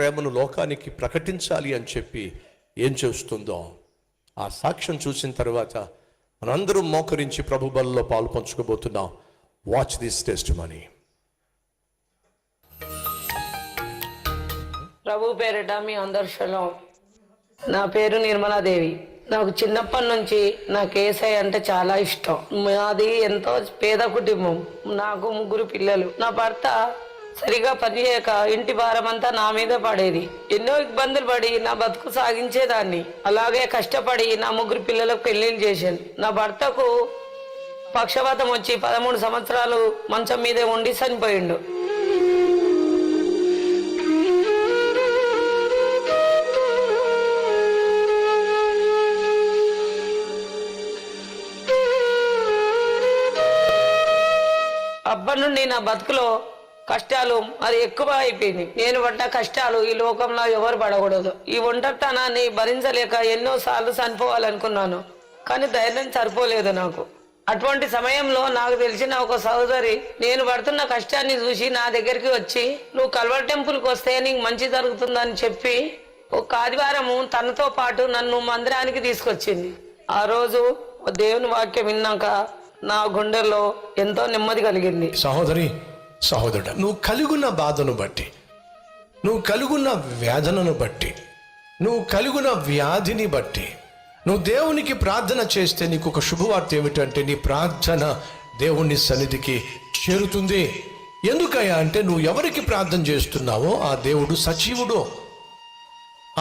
ప్రేమను లోకానికి ప్రకటించాలి అని చెప్పి ఏం చేస్తుందో ఆ సాక్ష్యం చూసిన తర్వాత మనందరం మోకరించి ప్రభు బలిలో పాలు పంచుకోబోతున్నాం. Watch this testimony. ప్రభు పేరిట మీ అందరి షలోం. నా పేరు నిర్మలాదేవి. నాకు చిన్నప్పటి నుంచి నాకు యేసయ్య అంటే చాలా ఇష్టం. మాది ఎంతో పేద కుటుంబం. నాకు 3 పిల్లలు. నా భర్త సరిగా పనిచేయక ఇంటి భారం అంతా నా మీద పడేది. ఎన్నో ఇబ్బందులు పడి నా బతుకు సాగించేదాన్ని. అలాగే కష్టపడి నా 3 పిల్లలకు పెళ్లిళ్ళు చేశాను. నా భర్తకు పక్షవాతం వచ్చి 13 సంవత్సరాలు మంచం మీదే ఉండి చనిపోయిండు. అప్పటి నుండి నా బతుకులో కష్టాలు అది ఎక్కువ అయిపోయింది. నేను పడ్డ కష్టాలు ఈ లోకంలో ఎవరు పడకూడదు. ఈ ఒంటరితనాన్ని భరించలేక ఎన్నో సార్లు చనిపోవాలనుకున్నాను, కానీ ధైర్యం సరిపోలేదు నాకు. అటువంటి సమయంలో నాకు తెలిసిన ఒక సహోదరి నేను పడుతున్న కష్టాన్ని చూసి నా దగ్గరికి వచ్చి, నువ్వు కల్వర్ టెంపుల్కి వస్తే నీకు మంచి జరుగుతుందని చెప్పి ఒక ఆదివారము తనతో పాటు నన్ను మందిరానికి తీసుకొచ్చింది. ఆ రోజు దేవుని వాక్యం విన్నాక నా గుండెల్లో ఎంతో నెమ్మది కలిగింది. సహోదరి, సహోదరుడు, నువ్వు కలుగున్న బాధను బట్టి, నువ్వు కలుగున్న వేదనను బట్టి, నువ్వు కలుగున్న వ్యాధిని బట్టి నువ్వు దేవునికి ప్రార్థన చేస్తే నీకు ఒక శుభవార్త ఏమిటంటే నీ ప్రార్థన దేవుని సన్నిధికి చేరుతుంది. ఎందుకయ్యా అంటే నువ్వు ఎవరికి ప్రార్థన చేస్తున్నావో ఆ దేవుడు సజీవుడు.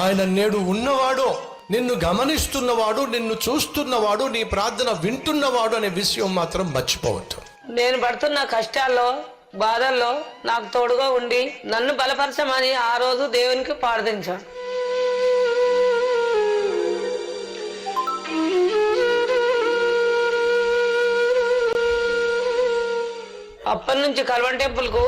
ఆయన నేడు ఉన్నవాడు, నిన్ను గమనిస్తున్నవాడు, నిన్ను చూస్తున్నవాడు, నీ ప్రార్థన వింటున్నవాడు అనే విషయం మాత్రం మర్చిపోవద్దు. నేను పడుతున్న కష్టాల్లో బాధల్లో నాకు తోడుగా ఉండి నన్ను బలపరచమని ఆ రోజు దేవునికి ప్రార్థించాను. అప్పటి నుంచి కల్వర్ టెంపుల్కు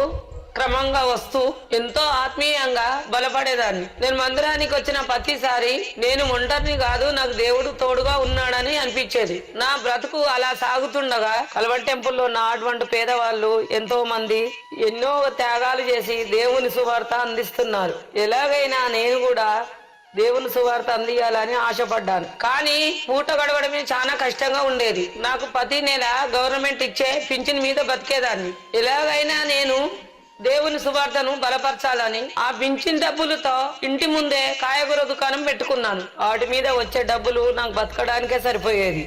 క్రమంగా వస్తూ ఎంతో ఆత్మీయంగా బలపడేదాన్ని. నేను మందిరానికి వచ్చిన ప్రతిసారి నేను ఒంటరిని కాదు, నాకు దేవుడు తోడుగా ఉన్నాడని అనిపించేది. నా బ్రతుకు అలా సాగుతుండగా కల్వర్ టెంపుల్లో నా అటువంటి పేదవాళ్ళు ఎంతో మంది ఎన్నో త్యాగాలు చేసి దేవుని సువార్త అందిస్తున్నారు. ఎలాగైనా నేను కూడా దేవుని సువార్త అందియాలని ఆశపడ్డాను. కానీ పూట గడవడమే చాలా కష్టంగా ఉండేది. నాకు ప్రతి నెల గవర్నమెంట్ ఇచ్చే పింఛన్ మీద బతికేదాన్ని. ఎలాగైనా నేను దేవుని సువార్తను బలపరచాలని ఆ పింఛన్ డబ్బులతో ఇంటి ముందే కాయగూర దుకాణం పెట్టుకున్నాను. వాటి మీద వచ్చే డబ్బులు నాకు బతకడానికే సరిపోయేది.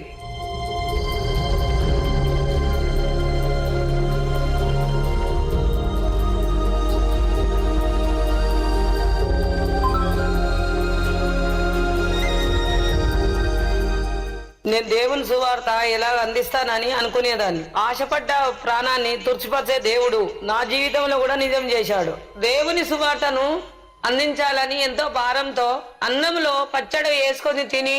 నేను దేవుని సువార్త ఎలా అందిస్తానని అనుకునేదాన్ని. ఆశపడ్డ ప్రాణాన్ని తుడిచిపరిచే దేవుడు నా జీవితంలో కూడా నిజం చేశాడు. దేవుని సువార్తను అందించాలని ఎంతో భారంతో అన్నంలో పచ్చడి వేసుకొని తిని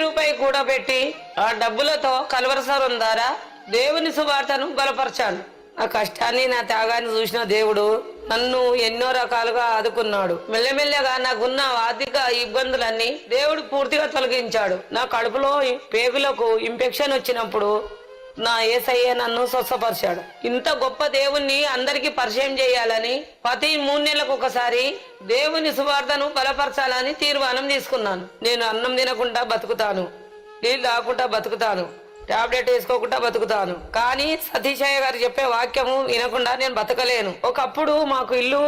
రూపాయి కూడా పెట్టి ఆ డబ్బులతో కల్వరసరం ద్వారా దేవుని సువార్తను బలపరచాను. ఆ కష్టాన్ని నా త్యాగాన్ని చూసిన దేవుడు నన్ను ఎన్నో రకాలుగా ఆదుకున్నాడు. మెల్లమెల్లగా నాకున్న ఆర్థిక ఇబ్బందులన్నీ దేవుడు పూర్తిగా తొలగించాడు. నా కడుపులో పేగులకు ఇన్ఫెక్షన్ వచ్చినప్పుడు నా యేసయ్య నన్ను స్వస్థపరిచాడు. ఇంత గొప్ప దేవుణ్ణి అందరికీ పరిచయం చేయాలని ప్రతి 3 నెలలకు ఒకసారి దేవుని సువార్తను బలపరచాలని తీర్మానం తీసుకున్నాను. నేను అన్నం తినకుండా బతుకుతాను, నీళ్ళు తాగకుండా బతుకుతాను, టాబ్లెట్ వేసుకోకుండా బతుకుతాను, కానీ సతీశయ్య గారు చెప్పే వాక్యము వినకుండా నేను బతకలేను. ఒకప్పుడు మాకు ఇల్లు